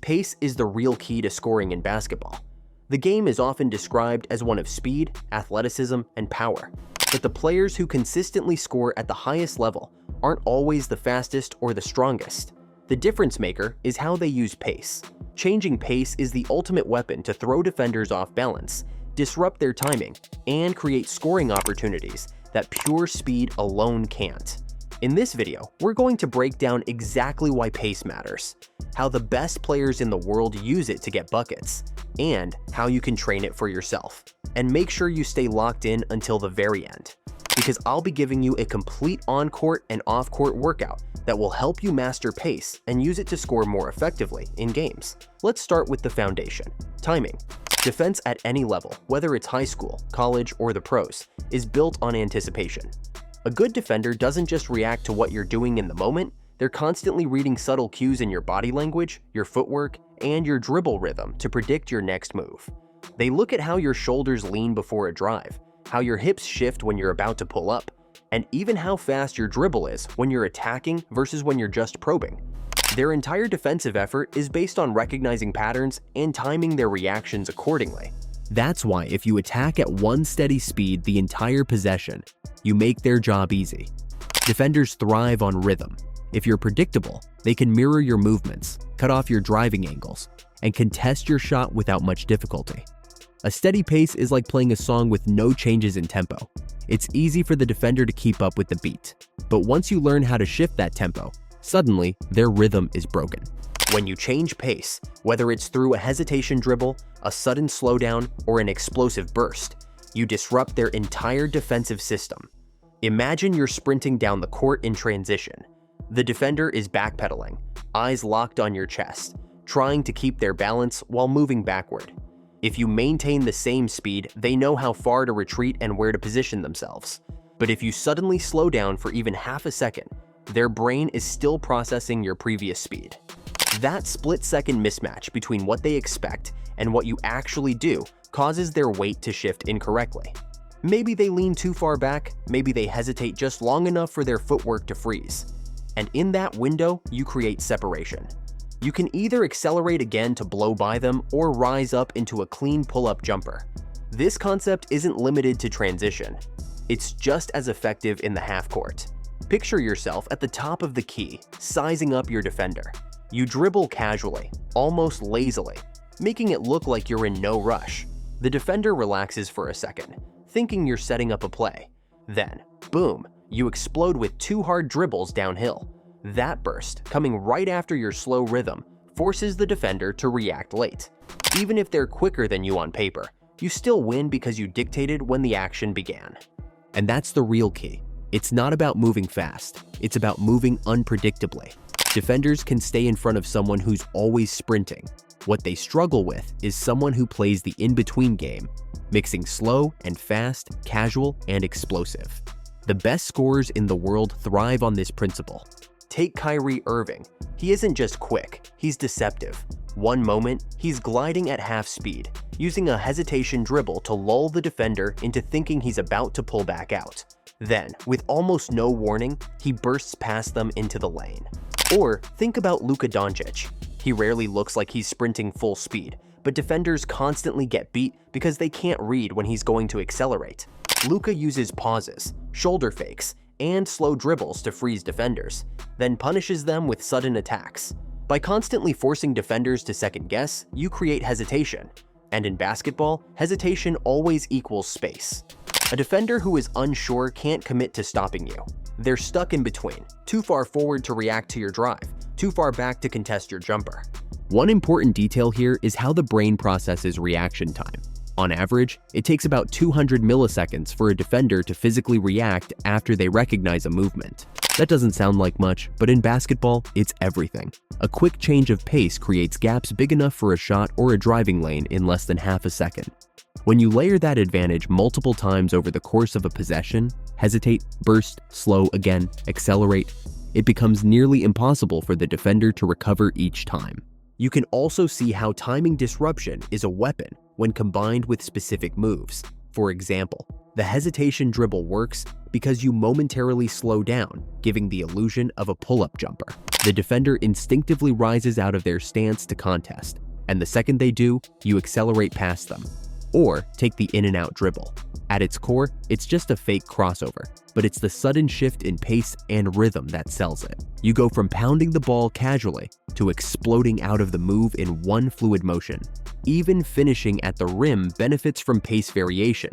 pace is the real key to scoring in basketball. The game is often described as one of speed, athleticism, and power, but the players who consistently score at the highest level aren't always the fastest or the strongest. The difference maker is how they use pace. Changing pace is the ultimate weapon to throw defenders off balance, disrupt their timing, and create scoring opportunities that pure speed alone can't. In this video, we're going to break down exactly why pace matters, how the best players in the world use it to get buckets, and how you can train it for yourself. And make sure you stay locked in until the very end, because I'll be giving you a complete on-court and off-court workout that will help you master pace and use it to score more effectively in games. Let's start with the foundation: timing. Defense at any level, whether it's high school, college, or the pros, is built on anticipation. A good defender doesn't just react to what you're doing in the moment, they're constantly reading subtle cues in your body language, your footwork, and your dribble rhythm to predict your next move. They look at how your shoulders lean before a drive, how your hips shift when you're about to pull up, and even how fast your dribble is when you're attacking versus when you're just probing. Their entire defensive effort is based on recognizing patterns and timing their reactions accordingly. That's why if you attack at one steady speed the entire possession, you make their job easy. Defenders thrive on rhythm. If you're predictable, they can mirror your movements, cut off your driving angles, and contest your shot without much difficulty. A steady pace is like playing a song with no changes in tempo. It's easy for the defender to keep up with the beat, but once you learn how to shift that tempo, suddenly their rhythm is broken. When you change pace, whether it's through a hesitation dribble, a sudden slowdown, or an explosive burst, you disrupt their entire defensive system. Imagine you're sprinting down the court in transition. The defender is backpedaling, eyes locked on your chest, trying to keep their balance while moving backward. If you maintain the same speed, they know how far to retreat and where to position themselves. But if you suddenly slow down for even half a second, their brain is still processing your previous speed. That split-second mismatch between what they expect and what you actually do causes their weight to shift incorrectly. Maybe they lean too far back, maybe they hesitate just long enough for their footwork to freeze. And in that window, you create separation. You can either accelerate again to blow by them or rise up into a clean pull-up jumper. This concept isn't limited to transition. It's just as effective in the half court. Picture yourself at the top of the key, sizing up your defender. You dribble casually, almost lazily, making it look like you're in no rush. The defender relaxes for a second, thinking you're setting up a play. Then, boom, you explode with two hard dribbles downhill. That burst, coming right after your slow rhythm, forces the defender to react late. Even if they're quicker than you on paper, you still win because you dictated when the action began. And that's the real key. It's not about moving fast, it's about moving unpredictably. Defenders can stay in front of someone who's always sprinting. What they struggle with is someone who plays the in-between game, mixing slow and fast, casual and explosive. The best scorers in the world thrive on this principle. Take Kyrie Irving. He isn't just quick, he's deceptive. One moment, he's gliding at half speed, using a hesitation dribble to lull the defender into thinking he's about to pull back out. Then, with almost no warning, he bursts past them into the lane. Or think about Luka Doncic. He rarely looks like he's sprinting full speed, but defenders constantly get beat because they can't read when he's going to accelerate. Luka uses pauses, shoulder fakes, and slow dribbles to freeze defenders, then punishes them with sudden attacks. By constantly forcing defenders to second guess, you create hesitation. And in basketball, hesitation always equals space. A defender who is unsure can't commit to stopping you. They're stuck in between, too far forward to react to your drive, too far back to contest your jumper. One important detail here is how the brain processes reaction time. On average, it takes about 200 milliseconds for a defender to physically react after they recognize a movement. That doesn't sound like much, but in basketball, it's everything. A quick change of pace creates gaps big enough for a shot or a driving lane in less than half a second. When you layer that advantage multiple times over the course of a possession, hesitate, burst, slow again, accelerate, it becomes nearly impossible for the defender to recover each time. You can also see how timing disruption is a weapon when combined with specific moves. For example, The hesitation dribble works because you momentarily slow down, giving the illusion of a pull-up jumper. The defender instinctively rises out of their stance to contest, and the second they do, you accelerate past them. Or take the in-and-out dribble. At its core, it's just a fake crossover, but it's the sudden shift in pace and rhythm that sells it. You go from pounding the ball casually to exploding out of the move in one fluid motion. Even finishing at the rim benefits from pace variation.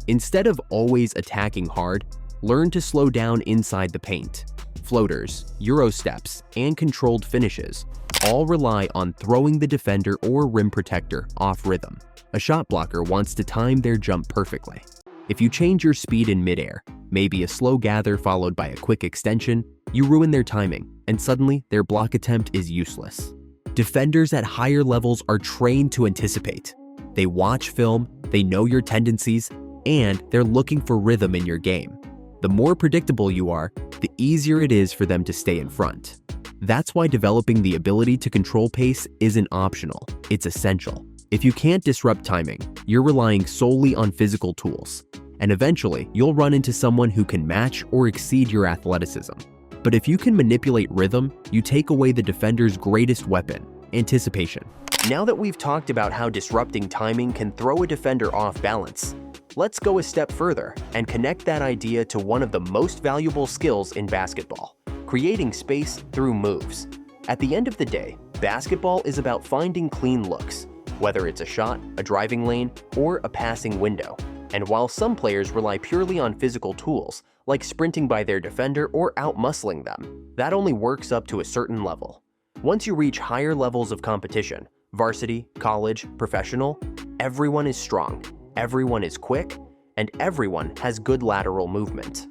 Instead of always attacking hard, learn to slow down inside the paint. Floaters, Euro steps, and controlled finishes all rely on throwing the defender or rim protector off rhythm. A shot blocker wants to time their jump perfectly. If you change your speed in midair, maybe a slow gather followed by a quick extension, you ruin their timing, and suddenly their block attempt is useless. Defenders at higher levels are trained to anticipate. They watch film, they know your tendencies, and they're looking for rhythm in your game. The more predictable you are, the easier it is for them to stay in front. That's why developing the ability to control pace isn't optional, it's essential. If you can't disrupt timing, you're relying solely on physical tools, and eventually you'll run into someone who can match or exceed your athleticism. But if you can manipulate rhythm, you take away the defender's greatest weapon, anticipation. Now that we've talked about how disrupting timing can throw a defender off balance, let's go a step further and connect that idea to one of the most valuable skills in basketball: creating space through moves. At the end of the day, basketball is about finding clean looks, whether it's a shot, a driving lane, or a passing window. And while some players rely purely on physical tools, like sprinting by their defender or out-muscling them, that only works up to a certain level. Once you reach higher levels of competition, varsity, college, professional, everyone is strong, everyone is quick, and everyone has good lateral movement.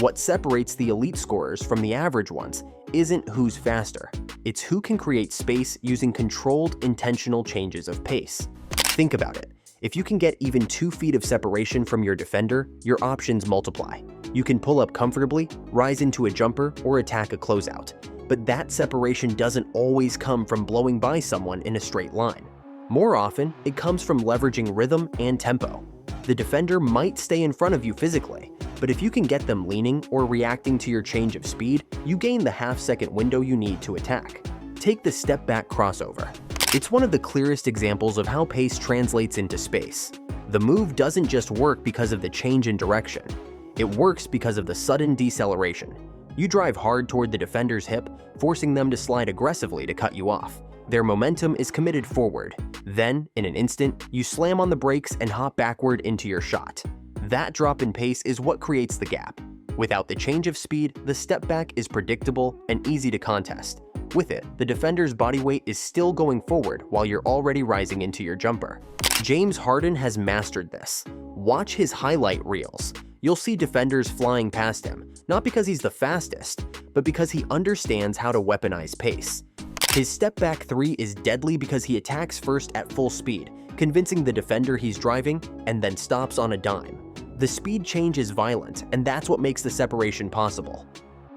What separates the elite scorers from the average ones isn't who's faster, it's who can create space using controlled, intentional changes of pace. Think about it. If you can get even 2 feet of separation from your defender, your options multiply. You can pull up comfortably, rise into a jumper, or attack a closeout. But that separation doesn't always come from blowing by someone in a straight line. More often, it comes from leveraging rhythm and tempo. The defender might stay in front of you physically, but if you can get them leaning or reacting to your change of speed, you gain the half-second window you need to attack. Take the step-back crossover. It's one of the clearest examples of how pace translates into space. The move doesn't just work because of the change in direction. It works because of the sudden deceleration. You drive hard toward the defender's hip, forcing them to slide aggressively to cut you off. Their momentum is committed forward. Then, in an instant, you slam on the brakes and hop backward into your shot. That drop in pace is what creates the gap. Without the change of speed, the step back is predictable and easy to contest. With it, the defender's body weight is still going forward while you're already rising into your jumper. James Harden has mastered this. Watch his highlight reels. You'll see defenders flying past him, not because he's the fastest, but because he understands how to weaponize pace. His step-back 3 is deadly because he attacks first at full speed, convincing the defender he's driving, and then stops on a dime. The speed change is violent, and that's what makes the separation possible.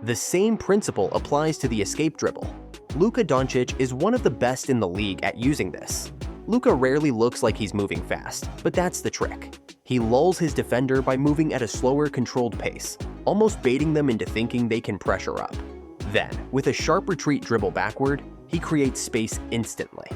The same principle applies to the escape dribble. Luka Doncic is one of the best in the league at using this. Luka rarely looks like he's moving fast, but that's the trick. He lulls his defender by moving at a slower, controlled pace, almost baiting them into thinking they can pressure up. Then, with a sharp retreat dribble backward, he creates space instantly.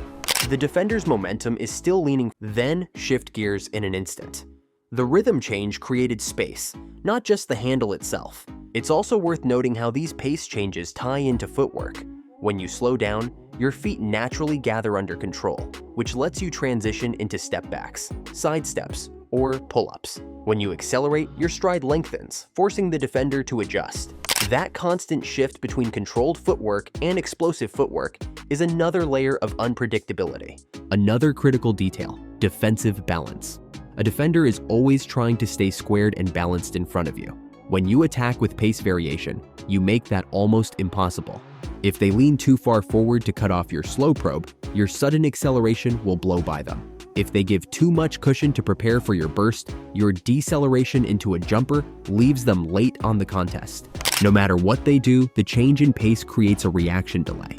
The defender's momentum is still leaning, then shift gears in an instant. The rhythm change created space, not just the handle itself. It's also worth noting how these pace changes tie into footwork. When you slow down, your feet naturally gather under control, which lets you transition into step backs, side steps, or pull-ups. When you accelerate, your stride lengthens, forcing the defender to adjust. That constant shift between controlled footwork and explosive footwork is another layer of unpredictability. Another critical detail: defensive balance. A defender is always trying to stay squared and balanced in front of you. When you attack with pace variation, you make that almost impossible. If they lean too far forward to cut off your slow probe, your sudden acceleration will blow by them. If they give too much cushion to prepare for your burst, your deceleration into a jumper leaves them late on the contest. No matter what they do, the change in pace creates a reaction delay.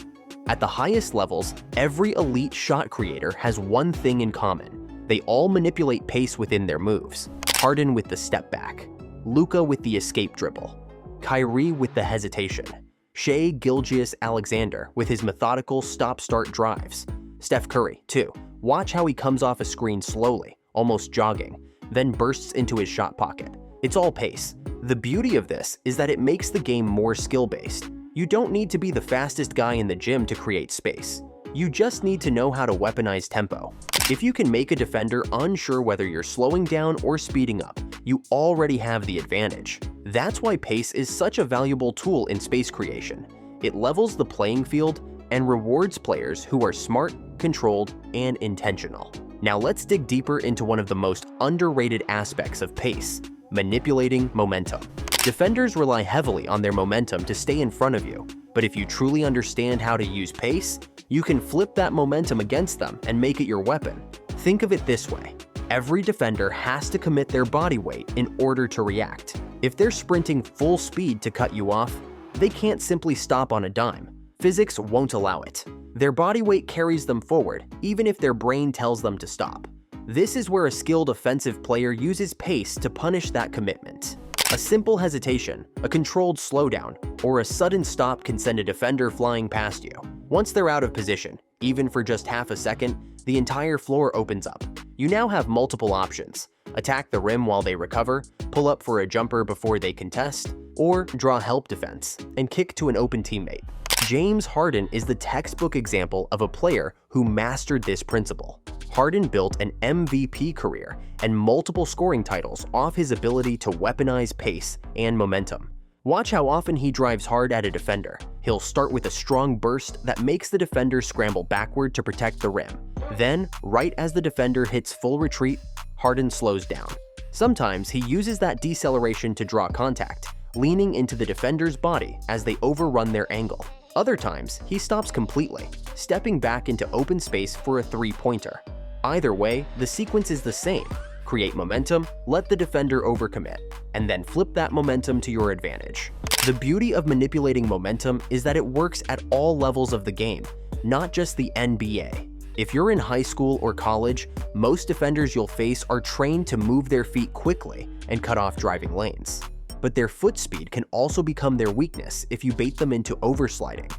At the highest levels, every elite shot creator has one thing in common: they all manipulate pace within their moves. Harden with the step back, Luka with the escape dribble, Kyrie with the hesitation, Shai Gilgeous-Alexander with his methodical stop-start drives. Steph Curry, too. Watch how he comes off a screen slowly, almost jogging, then bursts into his shot pocket. It's all pace. The beauty of this is that it makes the game more skill-based. You don't need to be the fastest guy in the gym to create space. You just need to know how to weaponize tempo. If you can make a defender unsure whether you're slowing down or speeding up, you already have the advantage. That's why pace is such a valuable tool in space creation. It levels the playing field and rewards players who are smart, controlled, and intentional. Now let's dig deeper into one of the most underrated aspects of pace: manipulating momentum. Defenders rely heavily on their momentum to stay in front of you, but if you truly understand how to use pace, you can flip that momentum against them and make it your weapon. Think of it this way: every defender has to commit their body weight in order to react. If they're sprinting full speed to cut you off, they can't simply stop on a dime. Physics won't allow it. Their body weight carries them forward, even if their brain tells them to stop. This is where a skilled offensive player uses pace to punish that commitment. A simple hesitation, a controlled slowdown, or a sudden stop can send a defender flying past you. Once they're out of position, even for just half a second, the entire floor opens up. You now have multiple options: attack the rim while they recover, pull up for a jumper before they contest, or draw help defense and kick to an open teammate. James Harden is the textbook example of a player who mastered this principle. Harden built an MVP career and multiple scoring titles off his ability to weaponize pace and momentum. Watch how often he drives hard at a defender. He'll start with a strong burst that makes the defender scramble backward to protect the rim. Then, right as the defender hits full retreat, Harden slows down. Sometimes he uses that deceleration to draw contact, leaning into the defender's body as they overrun their angle. Other times, he stops completely, stepping back into open space for a three-pointer. Either way, the sequence is the same. Create momentum, let the defender overcommit, and then flip that momentum to your advantage. The beauty of manipulating momentum is that it works at all levels of the game, not just the NBA. If you're in high school or college, most defenders you'll face are trained to move their feet quickly and cut off driving lanes. But their foot speed can also become their weakness if you bait them into oversliding.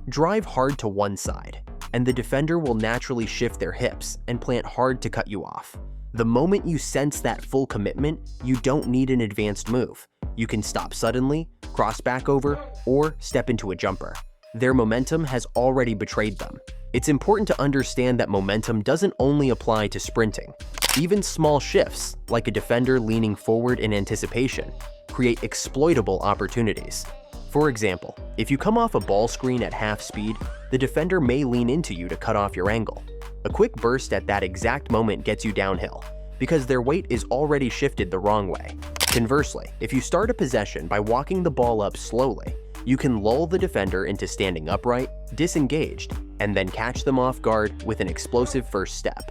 Drive hard to one side, and the defender will naturally shift their hips and plant hard to cut you off. The moment you sense that full commitment, you don't need an advanced move. You can stop suddenly, cross back over, or step into a jumper. Their momentum has already betrayed them. It's important to understand that momentum doesn't only apply to sprinting. Even small shifts, like a defender leaning forward in anticipation, create exploitable opportunities. For example, if you come off a ball screen at half speed, the defender may lean into you to cut off your angle. A quick burst at that exact moment gets you downhill, because their weight is already shifted the wrong way. Conversely, if you start a possession by walking the ball up slowly, you can lull the defender into standing upright, disengaged, and then catch them off guard with an explosive first step.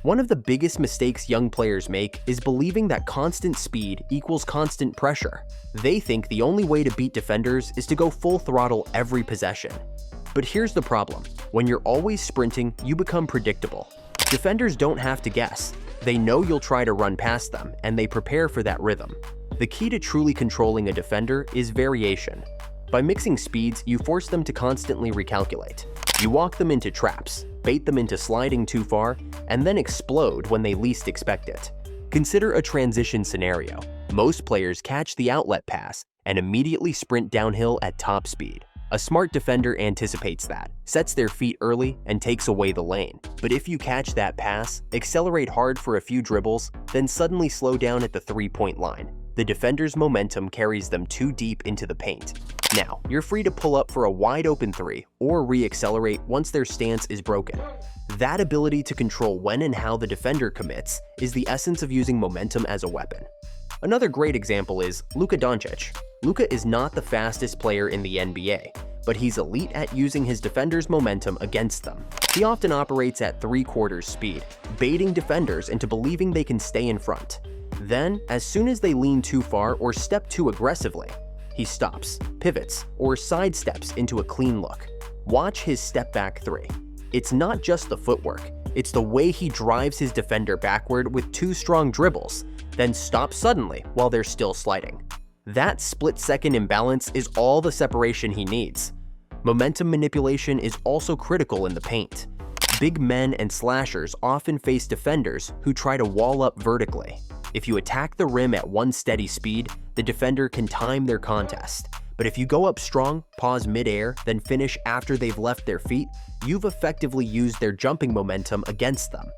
One of the biggest mistakes young players make is believing that constant speed equals constant pressure. They think the only way to beat defenders is to go full throttle every possession. But here's the problem: when you're always sprinting, you become predictable. Defenders don't have to guess. They know you'll try to run past them, and they prepare for that rhythm. The key to truly controlling a defender is variation. By mixing speeds, you force them to constantly recalculate. You walk them into traps, bait them into sliding too far, and then explode when they least expect it. Consider a transition scenario. Most players catch the outlet pass and immediately sprint downhill at top speed. A smart defender anticipates that, sets their feet early, and takes away the lane. But if you catch that pass, accelerate hard for a few dribbles, then suddenly slow down at the three-point line, the defender's momentum carries them too deep into the paint. Now, you're free to pull up for a wide-open three or re-accelerate once their stance is broken. That ability to control when and how the defender commits is the essence of using momentum as a weapon. Another great example is Luka Doncic. Luka is not the fastest player in the NBA, but he's elite at using his defenders' momentum against them. He often operates at three-quarters speed, baiting defenders into believing they can stay in front. Then, as soon as they lean too far or step too aggressively, he stops, pivots, or sidesteps into a clean look. Watch his step-back three. It's not just the footwork, it's the way he drives his defender backward with two strong dribbles. then stop suddenly while they're still sliding. That split-second imbalance is all the separation he needs. Momentum manipulation is also critical in the paint. Big men and slashers often face defenders who try to wall up vertically. If you attack the rim at one steady speed, the defender can time their contest. But if you go up strong, pause mid-air, then finish after they've left their feet, you've effectively used their jumping momentum against them.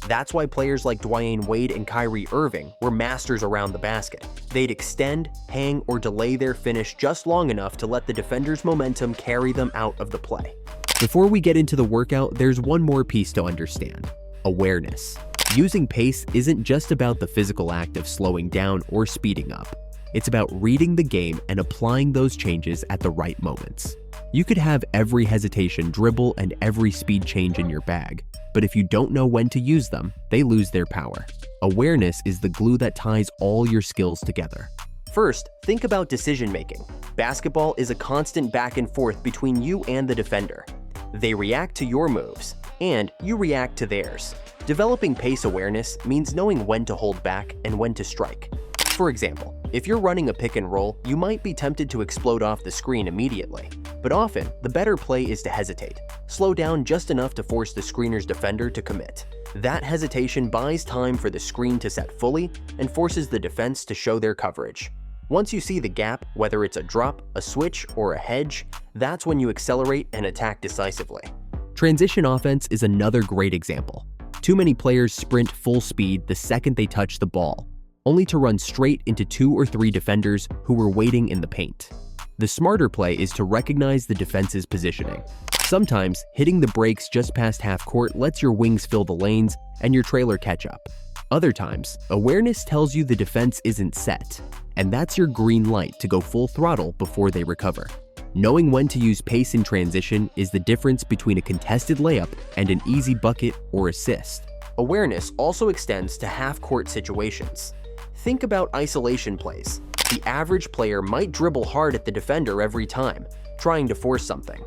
That's why players like Dwyane Wade and Kyrie Irving were masters around the basket. They'd extend, hang, or delay their finish just long enough to let the defender's momentum carry them out of the play. Before we get into the workout, there's one more piece to understand: awareness. Using pace isn't just about the physical act of slowing down or speeding up. It's about reading the game and applying those changes at the right moments. You could have every hesitation dribble and every speed change in your bag, but if you don't know when to use them, they lose their power. Awareness is the glue that ties all your skills together. First, think about decision-making. Basketball is a constant back and forth between you and the defender. They react to your moves, and you react to theirs. Developing pace awareness means knowing when to hold back and when to strike. For example, if you're running a pick and roll, you might be tempted to explode off the screen immediately. But often, the better play is to hesitate. Slow down just enough to force the screener's defender to commit. That hesitation buys time for the screen to set fully and forces the defense to show their coverage. Once you see the gap, whether it's a drop, a switch, or a hedge, that's when you accelerate and attack decisively. Transition offense is another great example. Too many players sprint full speed the second they touch the ball, only to run straight into 2 or 3 defenders who were waiting in the paint. The smarter play is to recognize the defense's positioning. Sometimes, hitting the brakes just past half court lets your wings fill the lanes and your trailer catch up. Other times, awareness tells you the defense isn't set, and that's your green light to go full throttle before they recover. Knowing when to use pace in transition is the difference between a contested layup and an easy bucket or assist. Awareness also extends to half-court situations. Think about isolation plays. The average player might dribble hard at the defender every time, trying to force something.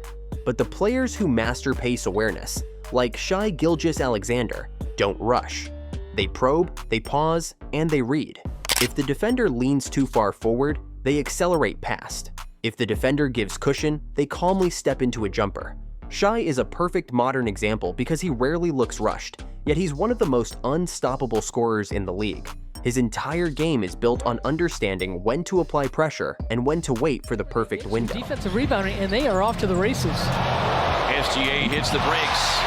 But the players who master pace awareness, like Shai Gilgeous-Alexander, don't rush. They probe, they pause, and they read. If the defender leans too far forward, they accelerate past. If the defender gives cushion, they calmly step into a jumper. Shai is a perfect modern example because he rarely looks rushed, yet he's one of the most unstoppable scorers in the league. His entire game is built on understanding when to apply pressure and when to wait for the perfect window. Defensive rebounding, and they are off to the races. SGA hits the brakes.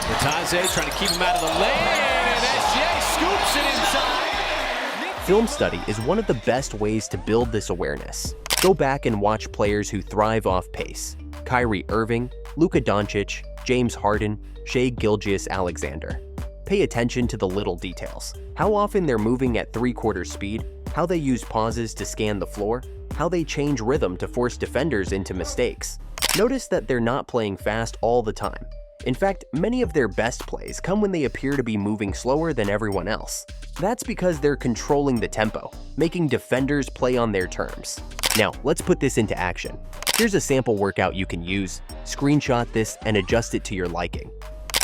Bertazzi trying to keep him out of the lane, and SGA scoops it inside. Film study is one of the best ways to build this awareness. Go back and watch players who thrive off pace: Kyrie Irving, Luka Doncic, James Harden, Shai Gilgeous-Alexander. Pay attention to the little details. How often they're moving at 3/4 speed, how they use pauses to scan the floor, how they change rhythm to force defenders into mistakes. Notice that they're not playing fast all the time. In fact, many of their best plays come when they appear to be moving slower than everyone else. That's because they're controlling the tempo, making defenders play on their terms. Now, let's put this into action. Here's a sample workout you can use. Screenshot this and adjust it to your liking.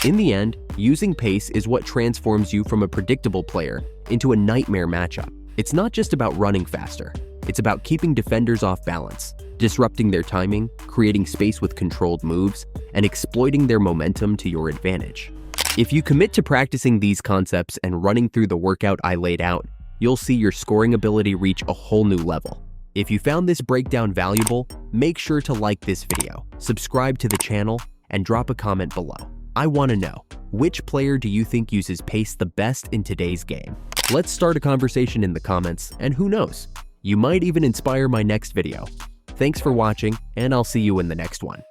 In the end, using pace is what transforms you from a predictable player into a nightmare matchup. It's not just about running faster. It's about keeping defenders off balance, disrupting their timing, creating space with controlled moves, and exploiting their momentum to your advantage. If you commit to practicing these concepts and running through the workout I laid out, you'll see your scoring ability reach a whole new level. If you found this breakdown valuable, make sure to like this video, subscribe to the channel, and drop a comment below. I want to know, which player do you think uses pace the best in today's game? Let's start a conversation in the comments, and who knows, you might even inspire my next video. Thanks for watching, and I'll see you in the next one.